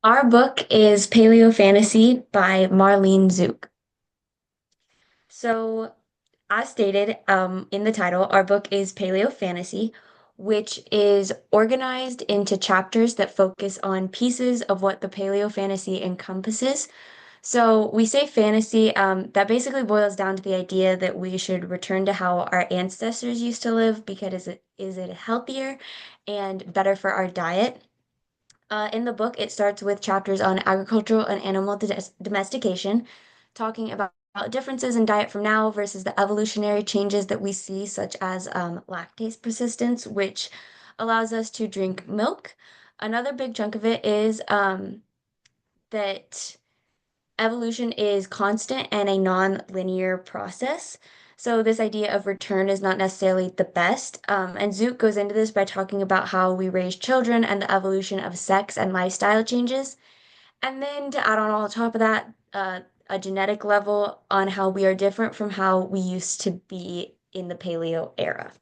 Our book is Paleofantasy by Marlene Zook. So, as stated in the title, our book is Paleofantasy, which is organized into chapters that focus on pieces of what the Paleofantasy encompasses. So, we say fantasy, that basically boils down to the idea that we should return to how our ancestors used to live because is it healthier and better for our diet? In the book, it starts with chapters on agricultural and animal domestication, talking about differences in diet from now versus the evolutionary changes that we see, such as lactase persistence, which allows us to drink milk. Another big chunk of it is that evolution is constant and a non-linear process. So this idea of return is not necessarily the best. And Zook goes into this by talking about how we raise children and the evolution of sex and lifestyle changes. And then to add on all top of that, a genetic level on how we are different from how we used to be in the paleo era.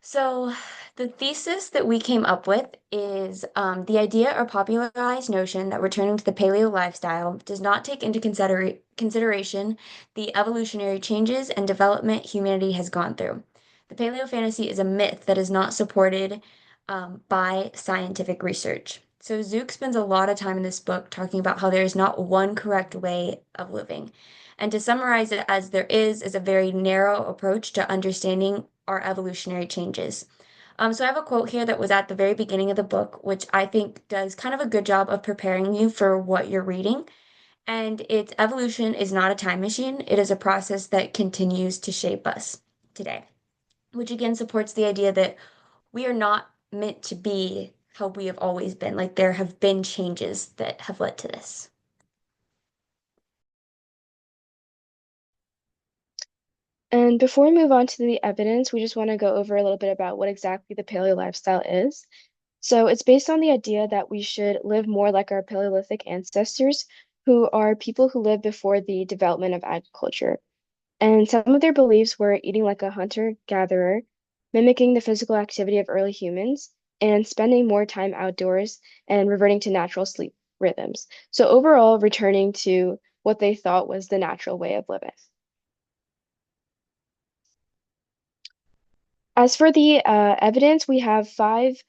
So, the thesis that we came up with is the idea or popularized notion that returning to the paleo lifestyle does not take into consideration the evolutionary changes and development humanity has gone through. The paleo fantasy is a myth that is not supported by scientific research. So, Zook spends a lot of time in this book talking about how there is not one correct way of living. And to summarize it as there is a very narrow approach to understanding our evolutionary changes. So I have a quote here that was at the very beginning of the book, which I think does kind of a good job of preparing you for what you're reading. And it's evolution is not a time machine. It is a process that continues to shape us today, which again supports the idea that we are not meant to be how we have always been. Like there have been changes that have led to this. And before we move on to the evidence, we just want to go over a little bit about what exactly the paleo lifestyle is. So it's based on the idea that we should live more like our Paleolithic ancestors, who are people who lived before the development of agriculture. And some of their beliefs were eating like a hunter-gatherer, mimicking the physical activity of early humans, and spending more time outdoors and reverting to natural sleep rhythms. So overall, returning to what they thought was the natural way of living. As for the evidence, we have five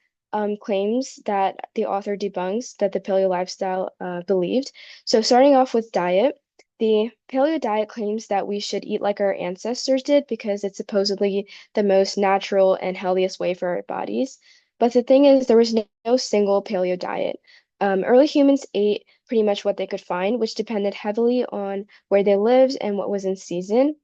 claims that the author debunks that the paleo lifestyle believed. So, starting off with diet, the paleo diet claims that we should eat like our ancestors did because it's supposedly the most natural and healthiest way for our bodies. But the thing is, there was no single paleo diet. Early humans ate pretty much what they could find, which depended heavily on where they lived and what was in season.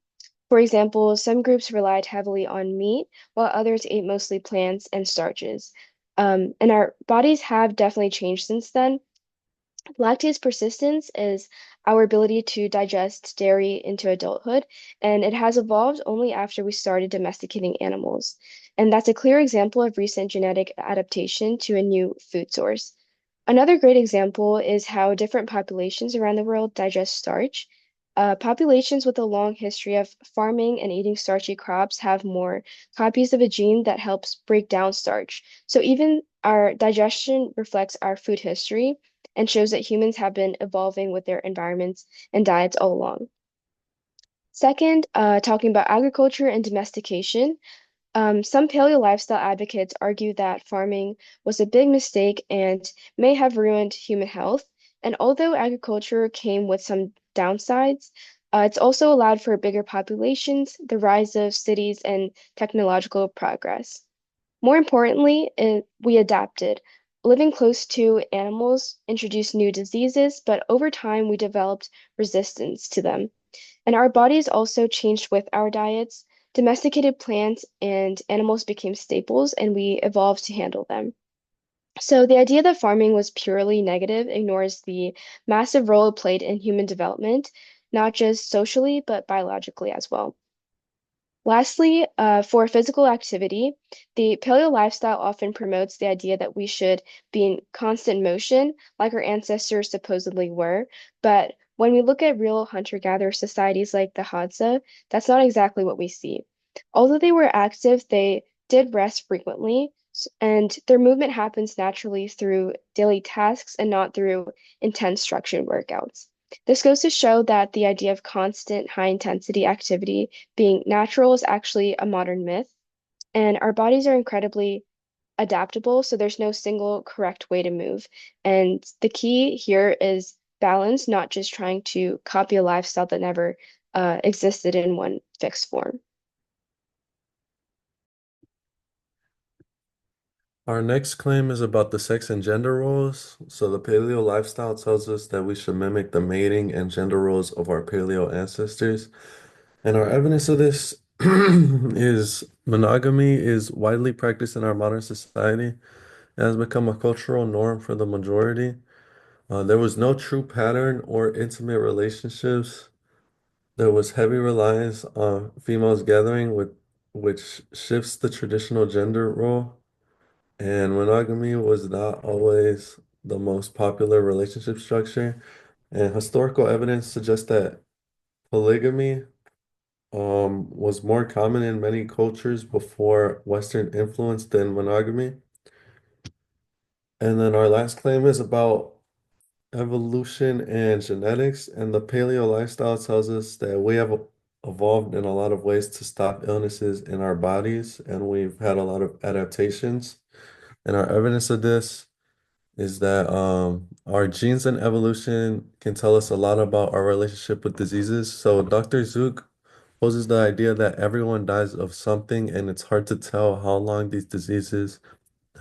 For example, some groups relied heavily on meat, while others ate mostly plants and starches. And our bodies have definitely changed since then. Lactase persistence is our ability to digest dairy into adulthood, and it has evolved only after we started domesticating animals. And that's a clear example of recent genetic adaptation to a new food source. Another great example is how different populations around the world digest starch. Populations with a long history of farming and eating starchy crops have more copies of a gene that helps break down starch. So even our digestion reflects our food history and shows that humans have been evolving with their environments and diets all along. Second, talking about agriculture and domestication, some paleo lifestyle advocates argue that farming was a big mistake and may have ruined human health. And although agriculture came with some downsides, it's also allowed for bigger populations, the rise of cities, and technological progress. More importantly, we adapted. Living close to animals introduced new diseases, but over time we developed resistance to them. And our bodies also changed with our diets. Domesticated plants and animals became staples, and we evolved to handle them. So the idea that farming was purely negative ignores the massive role it played in human development, not just socially, but biologically as well. Lastly, for physical activity, the paleo lifestyle often promotes the idea that we should be in constant motion, like our ancestors supposedly were. But when we look at real hunter-gatherer societies like the Hadza, that's not exactly what we see. Although they were active, they did rest frequently. And their movement happens naturally through daily tasks and not through intense structured workouts. This goes to show that the idea of constant high intensity activity being natural is actually a modern myth, and our bodies are incredibly adaptable, so there's no single correct way to move. And the key here is balance, not just trying to copy a lifestyle that never existed in one fixed form. Our next claim is about the sex and gender roles. So the paleo lifestyle tells us that we should mimic the mating and gender roles of our paleo ancestors. And our evidence of this is monogamy is widely practiced in our modern society. It has become a cultural norm for the majority. There was no true pattern or intimate relationships. There was heavy reliance on females gathering with which shifts the traditional gender role. And monogamy was not always the most popular relationship structure. And historical evidence suggests that polygamy was more common in many cultures before Western influence than monogamy. And then our last claim is about evolution and genetics. And the paleo lifestyle tells us that we have evolved in a lot of ways to stop illnesses in our bodies, and we've had a lot of adaptations. And our evidence of this is that our genes and evolution can tell us a lot about our relationship with diseases. So Dr. Zook poses the idea that everyone dies of something, and it's hard to tell how long these diseases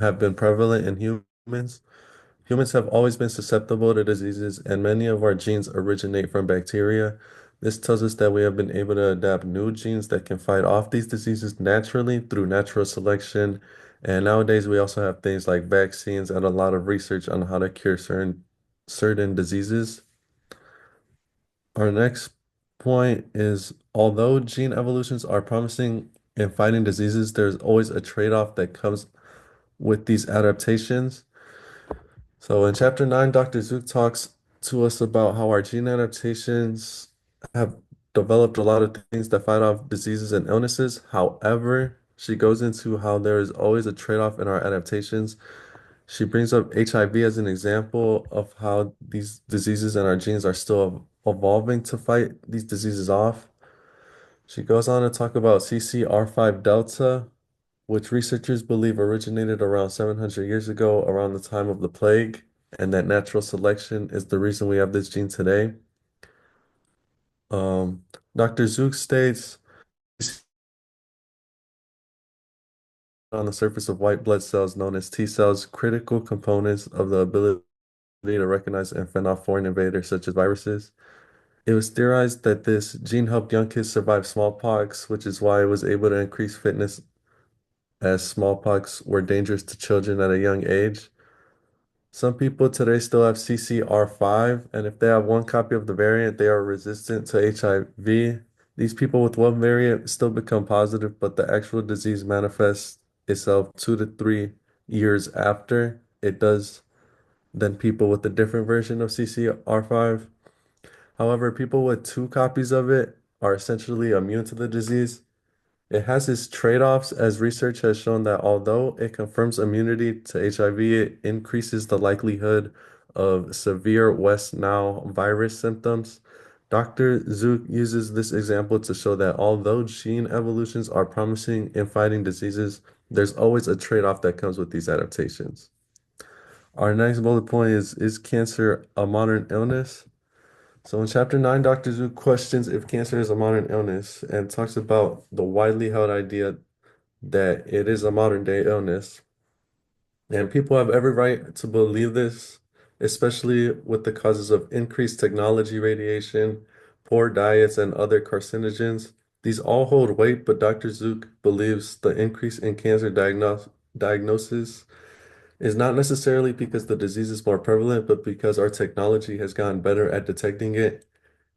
have been prevalent in humans. Humans have always been susceptible to diseases, and many of our genes originate from bacteria. This tells us that we have been able to adapt new genes that can fight off these diseases naturally through natural selection. And nowadays, we also have things like vaccines and a lot of research on how to cure certain diseases. Our next point is although gene evolutions are promising in fighting diseases, there's always a trade-off that comes with these adaptations. So in chapter 9, Dr. Zook talks to us about how our gene adaptations have developed a lot of things that fight off diseases and illnesses. However, she goes into how there is always a trade-off in our adaptations. She brings up HIV as an example of how these diseases and our genes are still evolving to fight these diseases off. She goes on to talk about CCR5 delta, which researchers believe originated around 700 years ago, around the time of the plague, and that natural selection is the reason we have this gene today. Um, Dr. Zook states on the surface of white blood cells known as T cells, critical components of the ability to recognize and fend off foreign invaders such as viruses. It was theorized that this gene helped young kids survive smallpox, which is why it was able to increase fitness as smallpox were dangerous to children at a young age. Some people today still have CCR5, and if they have one copy of the variant, they are resistant to HIV. These people with one variant still become positive, but the actual disease manifests itself 2 to 3 years after it does than people with a different version of CCR5. However, people with two copies of it are essentially immune to the disease. It has its trade-offs, as research has shown that although it confirms immunity to HIV, it increases the likelihood of severe West Nile virus symptoms. Dr. Zook uses this example to show that although gene evolutions are promising in fighting diseases, there's always a trade-off that comes with these adaptations. Our next bullet point is cancer a modern illness? So in chapter 9, Dr. Zook questions if cancer is a modern illness and talks about the widely held idea that it is a modern day illness. And people have every right to believe this, especially with the causes of increased technology radiation, poor diets, and other carcinogens. These all hold weight, but Dr. Zook believes the increase in cancer diagnosis is not necessarily because the disease is more prevalent, but because our technology has gotten better at detecting it,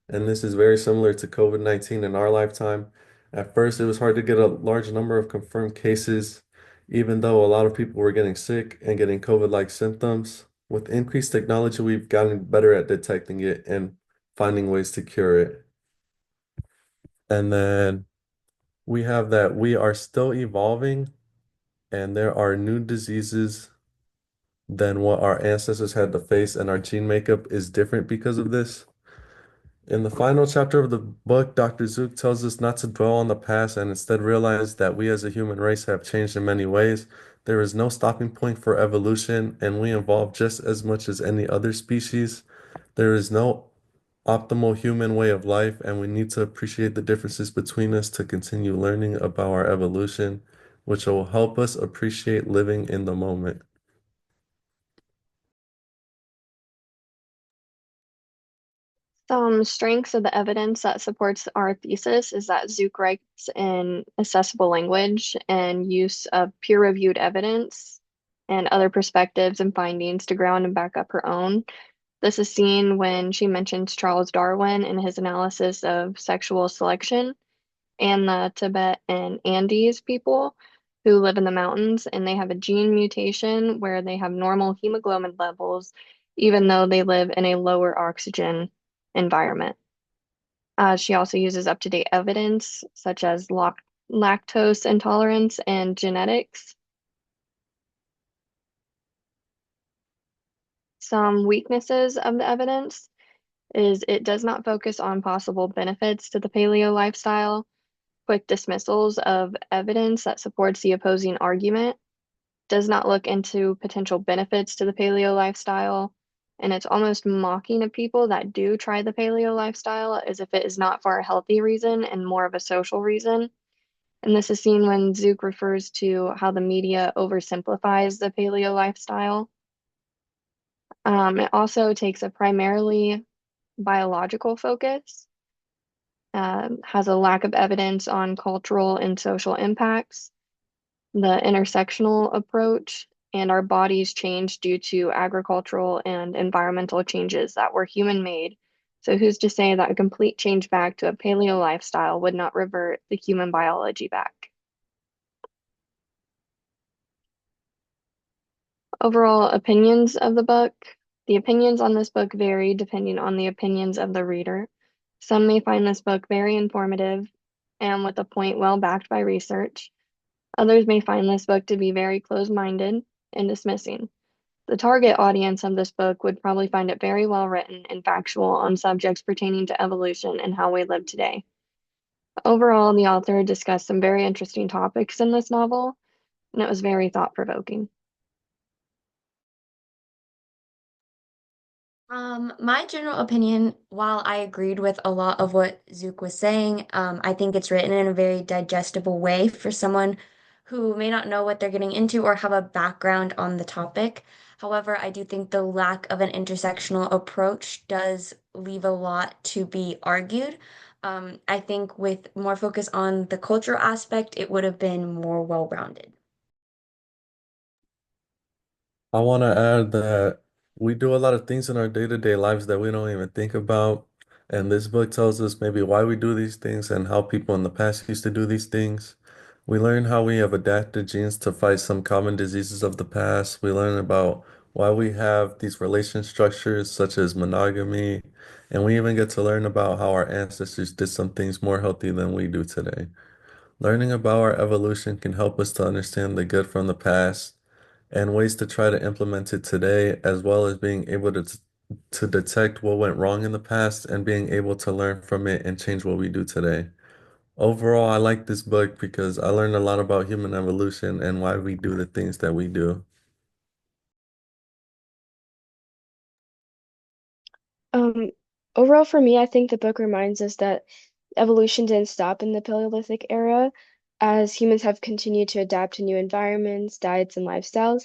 and this is very similar to COVID-19 in our lifetime. At first, it was hard to get a large number of confirmed cases, even though a lot of people were getting sick and getting COVID-like symptoms. With increased technology, we've gotten better at detecting it and finding ways to cure it. And then we have that we are still evolving. and there are new diseases than what our ancestors had to face, and our gene makeup is different because of this. In the final chapter of the book, Dr. Zook tells us not to dwell on the past and instead realize that we as a human race have changed in many ways. There is no stopping point for evolution, and we evolve just as much as any other species. There is no optimal human way of life, and we need to appreciate the differences between us to continue learning about our evolution, which will help us appreciate living in the moment. Some strengths of the evidence that supports our thesis is that Zook writes in accessible language and use of peer-reviewed evidence and other perspectives and findings to ground and back up her own. This is seen when she mentions Charles Darwin and his analysis of sexual selection and the Tibet and Andes people who live in the mountains, and they have a gene mutation where they have normal hemoglobin levels, even though they live in a lower oxygen environment. She also uses up-to-date evidence such as lactose intolerance and genetics. Some weaknesses of the evidence is it does not focus on possible benefits to the paleo lifestyle, quick dismissals of evidence that supports the opposing argument, does not look into potential benefits to the paleo lifestyle, and it's almost mocking of people that do try the paleo lifestyle as if it is not for a healthy reason and more of a social reason. And this is seen when Zook refers to how the media oversimplifies the paleo lifestyle. It also takes a primarily biological focus, has a lack of evidence on cultural and social impacts, the intersectional approach, and our bodies change due to agricultural and environmental changes that were human made. So who's to say that a complete change back to a paleo lifestyle would not revert the human biology back? Overall opinions of the book. The opinions on this book vary depending on the opinions of the reader. Some may find this book very informative and with a point well backed by research. Others may find this book to be very closed-minded and dismissing. The target audience of this book would probably find it very well written and factual on subjects pertaining to evolution and how we live today. Overall, the author discussed some very interesting topics in this novel, and it was very thought-provoking. My general opinion, while I agreed with a lot of what Zook was saying, I think it's written in a very digestible way for someone who may not know what they're getting into or have a background on the topic. However, I do think the lack of an intersectional approach does leave a lot to be argued. I think with more focus on the cultural aspect, it would have been more well-rounded. I want to add that we do a lot of things in our day-to-day lives that we don't even think about. And this book tells us maybe why we do these things and how people in the past used to do these things. We learn how we have adapted genes to fight some common diseases of the past. We learn about why we have these relation structures such as monogamy. And we even get to learn about how our ancestors did some things more healthy than we do today. Learning about our evolution can help us to understand the good from the past and ways to try to implement it today, as well as being able to detect what went wrong in the past and being able to learn from it and change what we do today. Overall, I like this book because I learned a lot about human evolution and why we do the things that we do. Um, Overall, for me, I think the book reminds us that evolution didn't stop in the Paleolithic era, as humans have continued to adapt to new environments, diets, and lifestyles.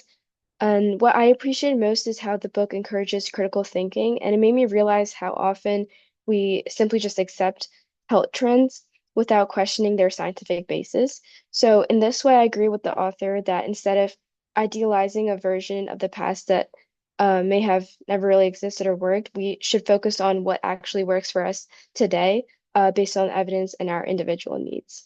And what I appreciate most is how the book encourages critical thinking, and it made me realize how often we simply just accept health trends without questioning their scientific basis. So, in this way, I agree with the author that instead of idealizing a version of the past that may have never really existed or worked, we should focus on what actually works for us today, based on evidence and our individual needs.